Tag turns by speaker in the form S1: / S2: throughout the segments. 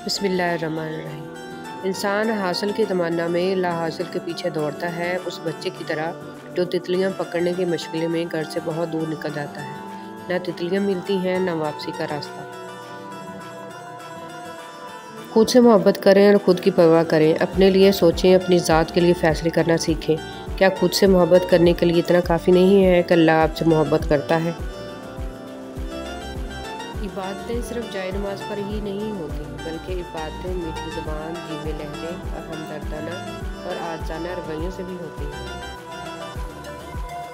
S1: بسم اللہ الرحمن الرحیم۔ انسان حاصل کی تمنا میں لا حاصل کے پیچھے دوڑتا ہے، اس بچے کی طرح جو تتلیاں پکڑنے کی مشغلے میں گھر سے بہت دور نکل جاتا ہے۔ نہ تتلیاں ملتی ہیں، نہ واپسی کا راستہ۔ خود سے محبت کریں اور خود کی پرواہ کریں، اپنے لیے سوچیں، اپنی ذات کے لیے فیصلے کرنا سیکھیں۔ کیا خود سے محبت کرنے کے لیے اتنا کافی نہیں ہے کہ اللہ آپ سے محبت کرتا ہے؟ عبادتیں صرف جائے نماز پر ہی نہیں ہوتی، بلکہ عبادتیں میٹھی زبان، دھیمے لہجے اور ہمدردانہ اور عاجزانہ رویوں سے بھی ہوتی ہیں۔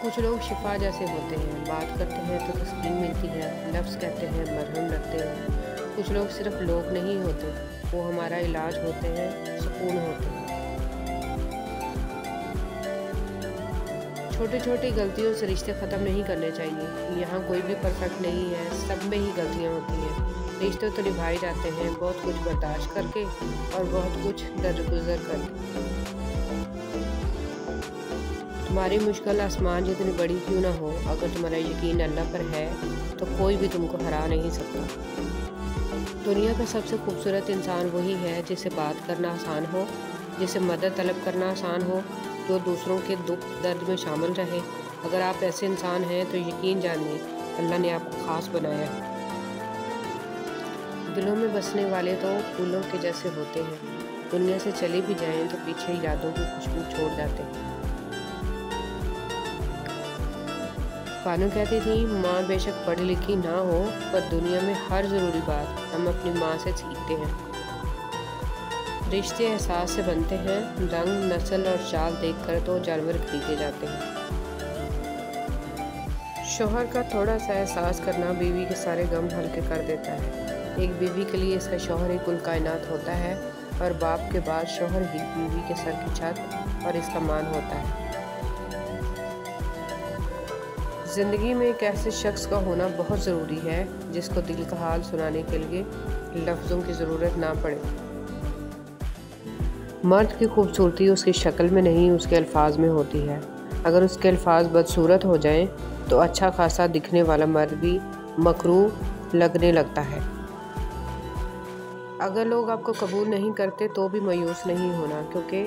S1: کچھ لوگ شفا جیسے ہوتے ہیں، بات کرتے ہیں تو تسکین ملتی ہے، لفظ کہتے ہیں مرہم لگتے ہیں۔ کچھ لوگ صرف لوگ نہیں ہوتے، وہ ہمارا علاج ہوتے ہیں، سکون ہوتے ہیں۔ چھوٹی چھوٹی غلطیوں سے رشتے ختم نہیں کرنے چاہیے۔ یہاں کوئی بھی پرفیکٹ نہیں ہے، سب میں ہی غلطیاں ہوتی ہیں۔ رشتے تو نبھائے جاتے ہیں، بہت کچھ برداشت کر کے اور بہت کچھ درگزر کر کے۔ تمہاری مشکل آسمان جتنی بڑی کیوں نہ ہو، اگر تمہارا یقین اللہ پر ہے تو کوئی بھی تم کو ہرا نہیں سکتا۔ دنیا کا سب سے خوبصورت انسان وہی ہے جسے بات کرنا آسان ہو، جسے مدد طلب کرنا آسان ہو، جو دوسروں کے دکھ درد میں شامل رہے۔ اگر آپ ایسے انسان ہیں تو یقین جانیے اللہ نے آپ کو خاص بنایا ہے۔ دلوں میں بسنے والے تو پھولوں کے جیسے ہوتے ہیں، دنیا سے چلے بھی جائیں تو پیچھے یادوں کی خوشبو چھوڑ جاتے ہیں۔ بانو کہتی تھی، ماں بے شک پڑھی لکھی نہ ہو، پر دنیا میں ہر ضروری بات ہم اپنی ماں سے سیکھتے ہیں۔ رشتے احساس سے بنتے ہیں، رنگ، نسل اور چال دیکھ کر تو جانور خریدے جاتے ہیں۔ شوہر کا تھوڑا سا احساس کرنا بیوی کے سارے غم ہلکے کر دیتا ہے۔ ایک بیوی کے لیے اس کا شوہر ہی کل کائنات ہوتا ہے، اور باپ کے بعد شوہر ہی بیوی کے سر کی چھت اور اس کا مان ہوتا ہے۔ زندگی میں ایک ایسے شخص کا ہونا بہت ضروری ہے جس کو دل کا حال سنانے کے لیے لفظوں کی ضرورت نہ پڑے۔ مرد کی خوبصورتی اس کی شکل میں نہیں، اس کے الفاظ میں ہوتی ہے۔ اگر اس کے الفاظ بدصورت ہو جائیں تو اچھا خاصا دکھنے والا مرد بھی مکروہ لگنے لگتا ہے۔ اگر لوگ آپ کو قبول نہیں کرتے تو بھی مایوس نہیں ہونا، کیونکہ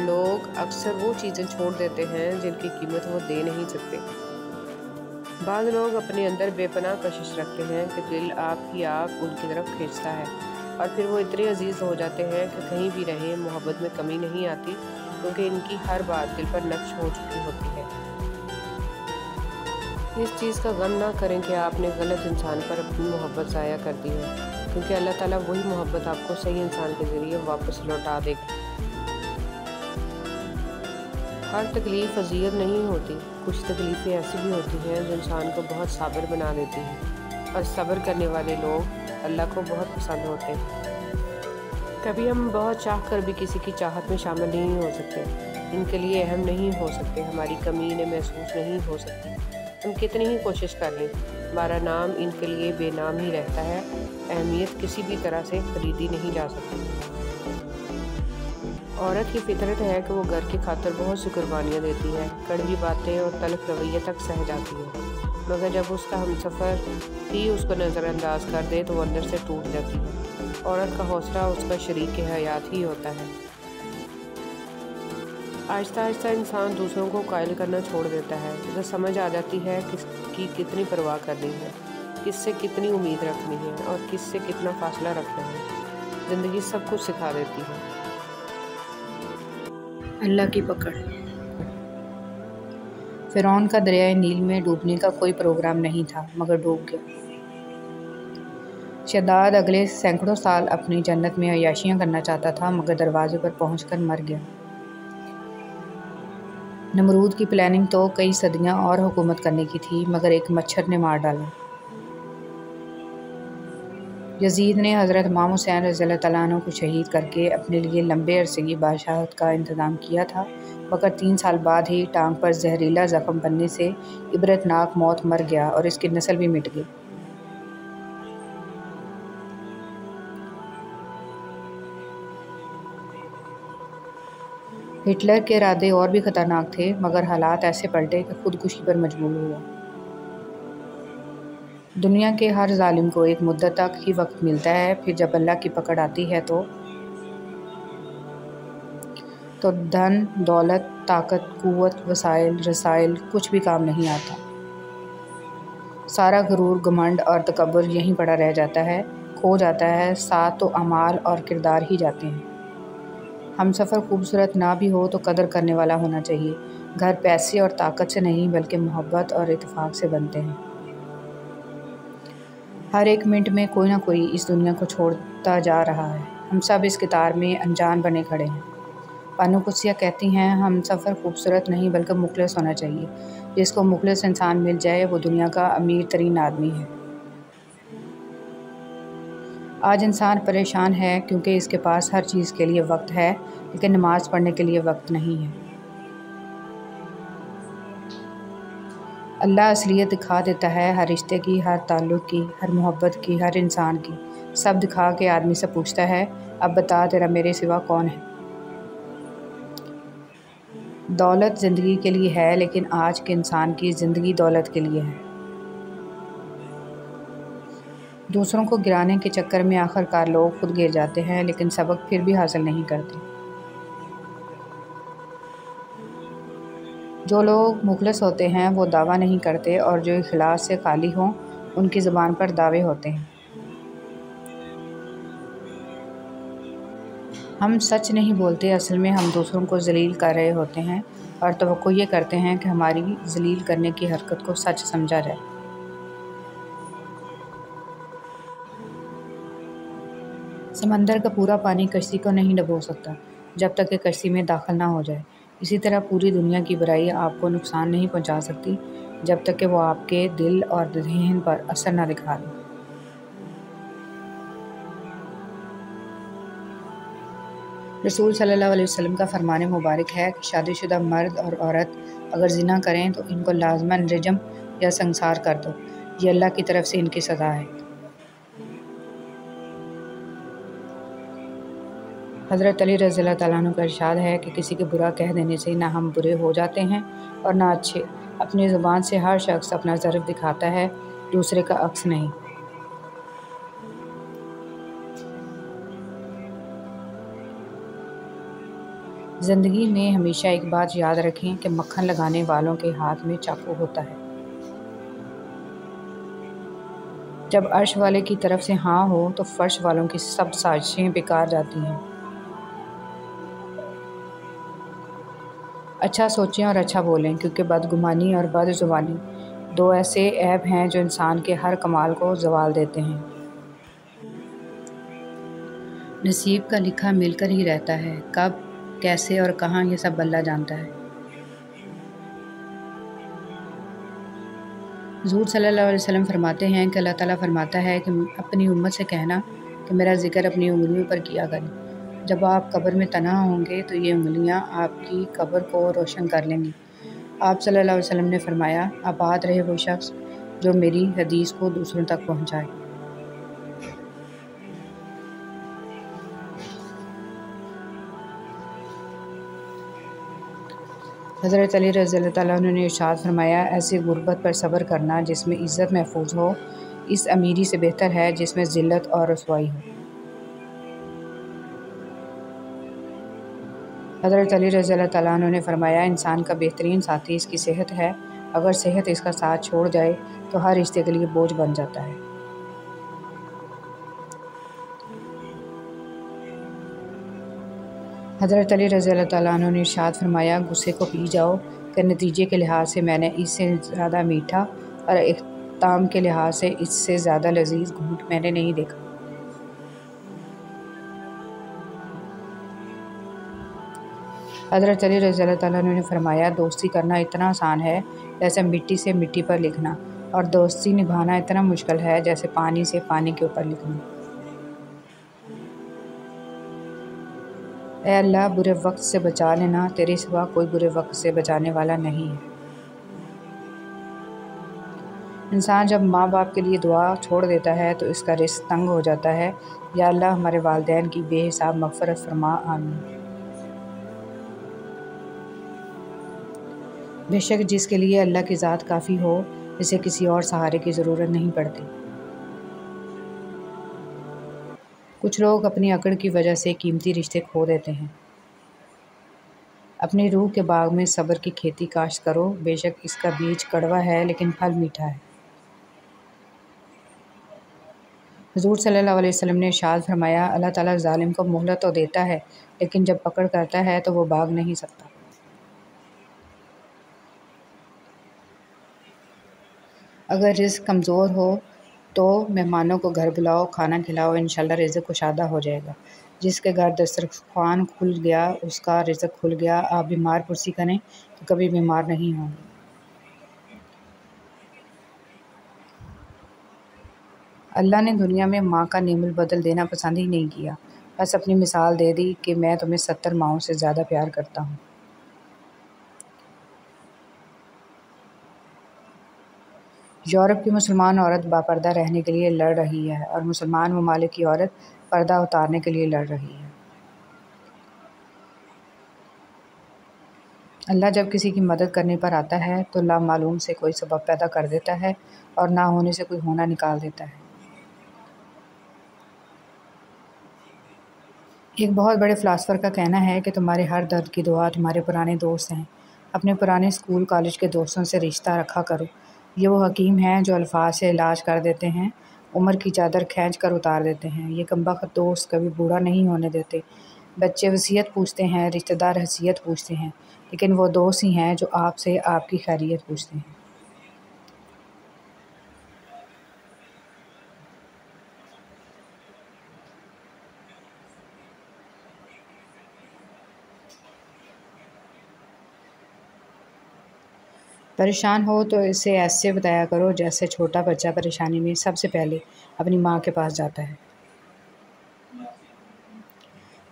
S1: لوگ اکثر وہ چیزیں چھوڑ دیتے ہیں جن کی قیمت وہ دے نہیں سکتے۔ بعض لوگ اپنے اندر بے پناہ کشش رکھتے ہیں کہ دل آپ ہی آپ ان کی طرف کھینچتا ہے، اور پھر وہ اتنے عزیز ہو جاتے ہیں کہ کہیں بھی رہیں محبت میں کمی نہیں آتی، کیونکہ ان کی ہر بات دل پر نقش ہو چکی ہوتی ہے۔ اس چیز کا غم نہ کریں کہ آپ نے غلط انسان پر اپنی محبت ضائع کر دی ہے، کیونکہ اللہ تعالیٰ وہی محبت آپ کو صحیح انسان کے ذریعے واپس لوٹا دے گا۔ ہر تکلیف اذیت نہیں ہوتی، کچھ تکلیفیں ایسی بھی ہوتی ہیں جو انسان کو بہت صابر بنا دیتی ہیں، اور صبر کرنے والے لوگ اللہ کو بہت پسند ہوتے ہیں۔ کبھی ہم بہت چاہ کر بھی کسی کی چاہت میں شامل نہیں ہو سکتے، ان کے لیے اہم نہیں ہو سکتے، ہماری کمی انہیں محسوس نہیں ہو سکتی۔ ہم کتنی ہی کوشش کر لیں، ہمارا نام ان کے لیے بے نام ہی رہتا ہے۔ اہمیت کسی بھی طرح سے خریدی نہیں جا سکتی۔ عورت کی فطرت ہے کہ وہ گھر کی خاطر بہت سی قربانیاں دیتی ہے، کڑوی باتیں اور تلخ رویے تک سہ جاتی ہے، مگر جب اس کا ہمسفر ہی اس کو نظر انداز کر دے تو وہ اندر سے ٹوٹ جاتی ہے۔ عورت کا حوصلہ اس کا شریک حیات ہی ہوتا ہے۔ آہستہ آہستہ انسان دوسروں کو قائل کرنا چھوڑ دیتا ہے، اسے سمجھ آ جاتی ہے کس کی کتنی پرواہ کرنی ہے، کس سے کتنی امید رکھنی ہے اور کس سے کتنا فاصلہ رکھنا ہے۔ زندگی سب کچھ سکھا دیتی ہے۔
S2: اللہ کی پکڑ۔ فرعون کا دریائے نیل میں ڈوبنے کا کوئی پروگرام نہیں تھا، مگر ڈوب گیا۔ شداد اگلے سینکڑوں سال اپنی جنت میں عیاشیاں کرنا چاہتا تھا، مگر دروازے پر پہنچ کر مر گیا۔ نمرود کی پلاننگ تو کئی صدیاں اور حکومت کرنے کی تھی، مگر ایک مچھر نے مار ڈالا۔ یزید نے حضرت امام حسین رضی اللہ تعالیٰ عنہ کو شہید کر کے اپنے لیے لمبے عرصے کی بادشاہت کا انتظام کیا تھا، مگر 3 سال بعد ہی ٹانگ پر زہریلا زخم بننے سے عبرتناک موت مر گیا اور اس کی نسل بھی مٹ گئی۔ ہٹلر کے ارادے اور بھی خطرناک تھے، مگر حالات ایسے پلٹے کہ خودکشی پر مجبور ہوا۔ دنیا کے ہر ظالم کو ایک مدت تک ہی وقت ملتا ہے، پھر جب اللہ کی پکڑ آتی ہے تو دھن، دولت، طاقت، قوت، وسائل، رسائل کچھ بھی کام نہیں آتا۔ سارا غرور، گھمنڈ اور تکبر یہیں پڑا رہ جاتا ہے، کھو جاتا ہے، ساتھ تو اعمال اور کردار ہی جاتے ہیں۔ ہم سفر خوبصورت نہ بھی ہو تو قدر کرنے والا ہونا چاہیے۔ گھر پیسے اور طاقت سے نہیں بلکہ محبت اور اتفاق سے بنتے ہیں۔ ہر ایک منٹ میں کوئی نہ کوئی اس دنیا کو چھوڑتا جا رہا ہے۔ ہم سب اس قطار میں انجان بنے کھڑے ہیں۔ بانو قدسیہ کہتی ہیں، ہم سفر خوبصورت نہیں بلکہ مخلص ہونا چاہیے۔ جس کو مخلص انسان مل جائے وہ دنیا کا امیر ترین آدمی ہے۔ آج انسان پریشان ہے کیونکہ اس کے پاس ہر چیز کے لیے وقت ہے لیکن نماز پڑھنے کے لیے وقت نہیں ہے۔ اللہ اصلیت دکھا دیتا ہے، ہر رشتے کی، ہر تعلق کی، ہر محبت کی، ہر انسان کی، سب دکھا کے آدمی سے پوچھتا ہے، اب بتا تیرا میرے سوا کون ہے؟ دولت زندگی کے لیے ہے لیکن آج کے انسان کی زندگی دولت کے لیے ہے۔ دوسروں کو گرانے کے چکر میں آخر کار لوگ خود گر جاتے ہیں لیکن سبق پھر بھی حاصل نہیں کرتے۔ جو لوگ مخلص ہوتے ہیں وہ دعویٰ نہیں کرتے اور جو اخلاص سے خالی ہوں ان کی زبان پر دعوے ہوتے ہیں۔ ہم سچ نہیں بولتے، اصل میں ہم دوسروں کو ذلیل کر رہے ہوتے ہیں اور توقع یہ کرتے ہیں کہ ہماری ذلیل کرنے کی حرکت کو سچ سمجھا جائے۔ سمندر کا پورا پانی کشتی کو نہیں ڈبو سکتا جب تک کہ کشتی میں داخل نہ ہو جائے۔ اسی طرح پوری دنیا کی برائی آپ کو نقصان نہیں پہنچا سکتی جب تک کہ وہ آپ کے دل اور ذہن پر اثر نہ دکھا دے۔ رسول صلی اللہ علیہ وسلم کا فرمان مبارک ہے کہ شادی شدہ مرد اور عورت اگر زنا کریں تو ان کو لازماً رجم یا سنسار کر دو، یہ اللہ کی طرف سے ان کی سزا ہے۔ حضرت علی رضی اللہ تعالیٰ عنہ کا ارشاد ہے کہ کسی کے برا کہہ دینے سے نہ ہم برے ہو جاتے ہیں اور نہ اچھے۔ اپنی زبان سے ہر شخص اپنا ظرف دکھاتا ہے، دوسرے کا عکس نہیں۔ زندگی میں ہمیشہ ایک بات یاد رکھیں کہ مکھن لگانے والوں کے ہاتھ میں چاقو ہوتا ہے۔ جب عرش والے کی طرف سے ہاں ہو تو فرش والوں کی سب سازشیں بیکار جاتی ہیں۔ اچھا سوچیں اور اچھا بولیں کیونکہ بدگمانی اور بد زبانی دو ایسے عیب ہیں جو انسان کے ہر کمال کو زوال دیتے ہیں۔ نصیب کا لکھا مل کر ہی رہتا ہے، کب، کیسے اور کہاں یہ سب اللہ جانتا ہے۔ حضور صلی اللہ علیہ وسلم فرماتے ہیں کہ اللہ تعالیٰ فرماتا ہے کہ اپنی امت سے کہنا کہ میرا ذکر اپنی انگلیوں پر کیا کریں۔ جب آپ قبر میں تنہا ہوں گے تو یہ انگلیاں آپ کی قبر کو روشن کر لیں گی۔ آپ صلی اللہ علیہ وسلم نے فرمایا، آباد رہے وہ شخص جو میری حدیث کو دوسروں تک پہنچائے۔ حضرت علی رضی اللہ تعالیٰ عنہ نے ارشاد فرمایا، ایسی غربت پر صبر کرنا جس میں عزت محفوظ ہو اس امیری سے بہتر ہے جس میں ذلت اور رسوائی ہو۔ حضرت علی رضی اللہ تعالیٰ عنہ نے فرمایا، انسان کا بہترین ساتھی اس کی صحت ہے، اگر صحت اس کا ساتھ چھوڑ جائے تو ہر رشتے کے لیے بوجھ بن جاتا ہے۔ حضرت علی رضی اللہ تعالیٰ عنہ نے ارشاد فرمایا، غصے کو پی جاؤ کہ نتیجے کے لحاظ سے میں نے اس سے زیادہ میٹھا اور اختتام کے لحاظ سے اس سے زیادہ لذیذ گھونٹ میں نے نہیں دیکھا۔ حضرت علی رضی اللہ تعالیٰ عنہ نے فرمایا، دوستی کرنا اتنا آسان ہے جیسے مٹی سے مٹی پر لکھنا، اور دوستی نبھانا اتنا مشکل ہے جیسے پانی سے پانی کے اوپر لکھنا۔ اے اللہ، برے وقت سے بچا لینا، تیرے سوا کوئی برے وقت سے بچانے والا نہیں ہے۔ انسان جب ماں باپ کے لیے دعا چھوڑ دیتا ہے تو اس کا رزق تنگ ہو جاتا ہے۔ یا اللہ ہمارے والدین کی بے حساب مغفرت فرما، آمین۔ بے شک جس کے لیے اللہ کی ذات کافی ہو اسے کسی اور سہارے کی ضرورت نہیں پڑتی۔ کچھ لوگ اپنی اکڑ کی وجہ سے قیمتی رشتے کھو دیتے ہیں۔ اپنی روح کے باغ میں صبر کی کھیتی کاشت کرو، بے شک اس کا بیج کڑوا ہے لیکن پھل میٹھا ہے۔ حضور صلی اللہ علیہ وسلم نے ارشاد فرمایا، اللہ تعالیٰ ظالم کو مہلت تو دیتا ہے لیکن جب پکڑ کرتا ہے تو وہ بھاگ نہیں سکتا۔ اگر رزق کمزور ہو تو مہمانوں کو گھر بلاؤ، کھانا کھلاؤ، انشاءاللہ رزق کشادہ ہو جائے گا۔ جس کے گھر دسترخوان کھل گیا اس کا رزق کھل گیا۔ آپ بیمار پرسی کریں تو کبھی بیمار نہیں ہوں گے۔ اللہ نے دنیا میں ماں کا نعم البدل دینا پسند ہی نہیں کیا، بس اپنی مثال دے دی کہ میں تمہیں 70 ماؤں سے زیادہ پیار کرتا ہوں۔ یورپ کی مسلمان عورت باپردہ رہنے کے لیے لڑ رہی ہے اور مسلمان ممالک کی عورت پردہ اتارنے کے لیے لڑ رہی ہے۔ اللہ جب کسی کی مدد کرنے پر آتا ہے تو لامعلوم سے کوئی سبب پیدا کر دیتا ہے اور نہ ہونے سے کوئی ہونا نکال دیتا ہے۔ ایک بہت بڑے فلاسفر کا کہنا ہے کہ تمہارے ہر درد کی دوا تمہارے پرانے دوست ہیں۔ اپنے پرانے اسکول کالج کے دوستوں سے رشتہ رکھا کرو۔ یہ وہ حکیم ہیں جو الفاظ سے علاج کر دیتے ہیں، عمر کی چادر کھینچ کر اتار دیتے ہیں۔ یہ کمبخت دوست کبھی بوڑھا نہیں ہونے دیتے۔ بچے وصیت پوچھتے ہیں، رشتہ دار حیثیت پوچھتے ہیں، لیکن وہ دوست ہی ہیں جو آپ سے آپ کی خیریت پوچھتے ہیں۔ پریشان ہو تو اسے ایسے بتایا کرو جیسے چھوٹا بچہ پریشانی میں سب سے پہلے اپنی ماں کے پاس جاتا ہے۔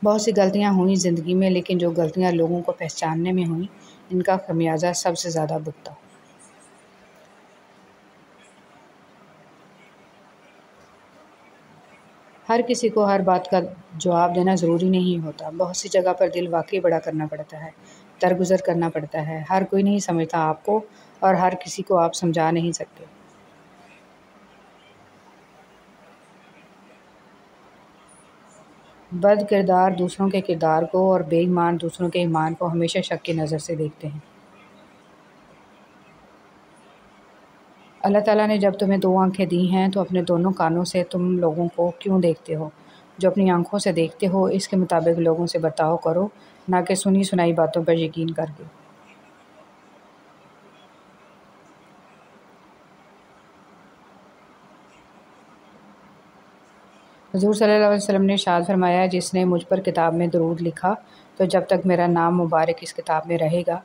S2: بہت سی غلطیاں ہوئیں زندگی میں، لیکن جو غلطیاں لوگوں کو پہچاننے میں ہوئیں ان کا خمیازہ سب سے زیادہ بھگتا۔ ہر کسی کو ہر بات کا جواب دینا ضروری نہیں ہوتا۔ بہت سی جگہ پر دل واقعی بڑا کرنا پڑتا ہے، درگزر کرنا پڑتا ہے۔ ہر کوئی نہیں سمجھتا آپ کو اور ہر کسی کو آپ سمجھا نہیں سکتے۔ بد کردار دوسروں کے کردار کو اور بے ایمان دوسروں کے ایمان کو ہمیشہ شک کی نظر سے دیکھتے ہیں۔ اللہ تعالیٰ نے جب تمہیں 2 آنکھیں دی ہیں تو اپنے دونوں کانوں سے تم لوگوں کو کیوں دیکھتے ہو؟ جو اپنی آنکھوں سے دیکھتے ہو اس کے مطابق لوگوں سے برتاؤ کرو، نہ کہ سنی سنائی باتوں پر یقین کر کے۔ حضور صلی اللہ علیہ وسلم نے ارشاد فرمایا، جس نے مجھ پر کتاب میں درود لکھا تو جب تک میرا نام مبارک اس کتاب میں رہے گا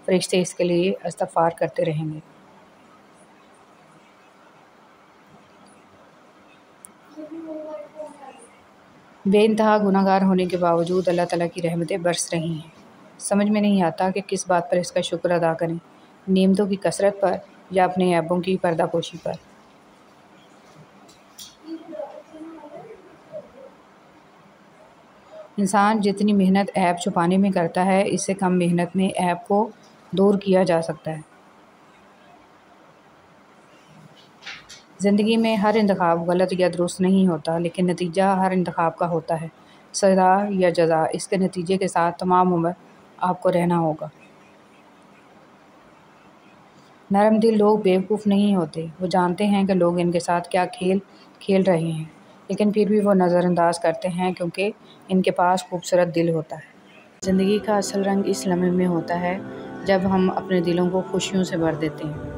S2: فرشتے اس کے لیے استغفار کرتے رہیں گے۔ بے انتہا گناہ گار ہونے کے باوجود اللہ تعالیٰ کی رحمتیں برس رہی ہیں۔ سمجھ میں نہیں آتا کہ کس بات پر اس کا شکر ادا کریں، نعمتوں کی کثرت پر یا اپنے عیبوں کی پردہ پوشی پر۔ انسان جتنی محنت عیب چھپانے میں کرتا ہے اس سے کم محنت میں عیب کو دور کیا جا سکتا ہے۔ زندگی میں ہر انتخاب غلط یا درست نہیں ہوتا، لیکن نتیجہ ہر انتخاب کا ہوتا ہے، سزا یا جزا۔ اس کے نتیجے کے ساتھ تمام عمر آپ کو رہنا ہوگا۔ نرم دل لوگ بیوقوف نہیں ہوتے، وہ جانتے ہیں کہ لوگ ان کے ساتھ کیا کھیل کھیل رہے ہیں، لیکن پھر بھی وہ نظر انداز کرتے ہیں کیونکہ ان کے پاس خوبصورت دل ہوتا ہے۔ زندگی کا اصل رنگ اس لمحے میں ہوتا ہے جب ہم اپنے دلوں کو خوشیوں سے بھر دیتے ہیں۔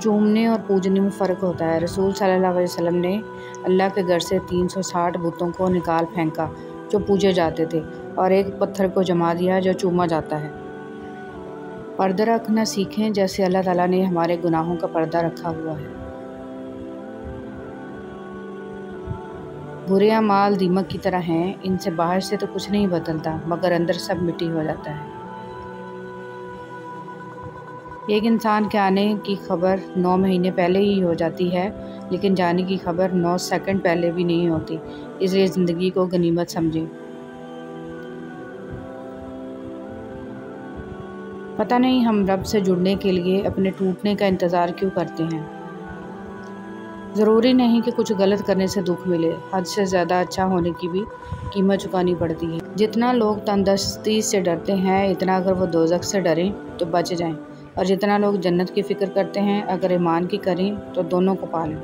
S2: چومنے اور پوجنے میں فرق ہوتا ہے۔ رسول صلی اللہ علیہ وسلم نے اللہ کے گھر سے 360 بتوں کو نکال پھینکا جو پوجے جاتے تھے اور ایک پتھر کو جما دیا جو چوما جاتا ہے۔ پردہ رکھنا سیکھیں جیسے اللہ تعالیٰ نے ہمارے گناہوں کا پردہ رکھا ہوا ہے۔ برے اعمال دیمک کی طرح ہیں، ان سے باہر سے تو کچھ نہیں بدلتا مگر اندر سب مٹی ہو جاتا ہے۔ ایک انسان کے آنے کی خبر 9 مہینے پہلے ہی ہو جاتی ہے، لیکن جانے کی خبر 9 سیکنڈ پہلے بھی نہیں ہوتی، اس لیے زندگی کو غنیمت سمجھیں۔ پتہ نہیں ہم رب سے جڑنے کے لیے اپنے ٹوٹنے کا انتظار کیوں کرتے ہیں۔ ضروری نہیں کہ کچھ غلط کرنے سے دکھ ملے، حد سے زیادہ اچھا ہونے کی بھی قیمت چکانی پڑتی ہے۔ جتنا لوگ تندرستی سے ڈرتے ہیں، اتنا اگر وہ دوزخ سے ڈریں تو بچ جائیں، اور جتنا لوگ جنت کی فکر کرتے ہیں، اگر ایمان کی کریں تو دونوں کو پا لیں۔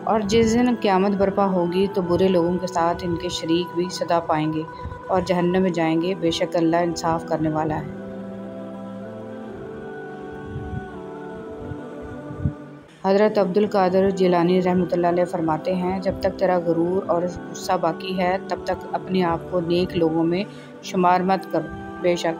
S2: اور جس دن قیامت برپا ہوگی تو برے لوگوں کے ساتھ ان کے شریک بھی سزا پائیں گے اور جہنم میں جائیں گے، بے شک اللہ انصاف کرنے والا ہے۔ حضرت عبد القادر جیلانی رحمۃ اللہ علیہ فرماتے ہیں، جب تک تیرا غرور اور غصہ باقی ہے تب تک اپنے آپ کو نیک لوگوں میں شمار مت کرو، بے شک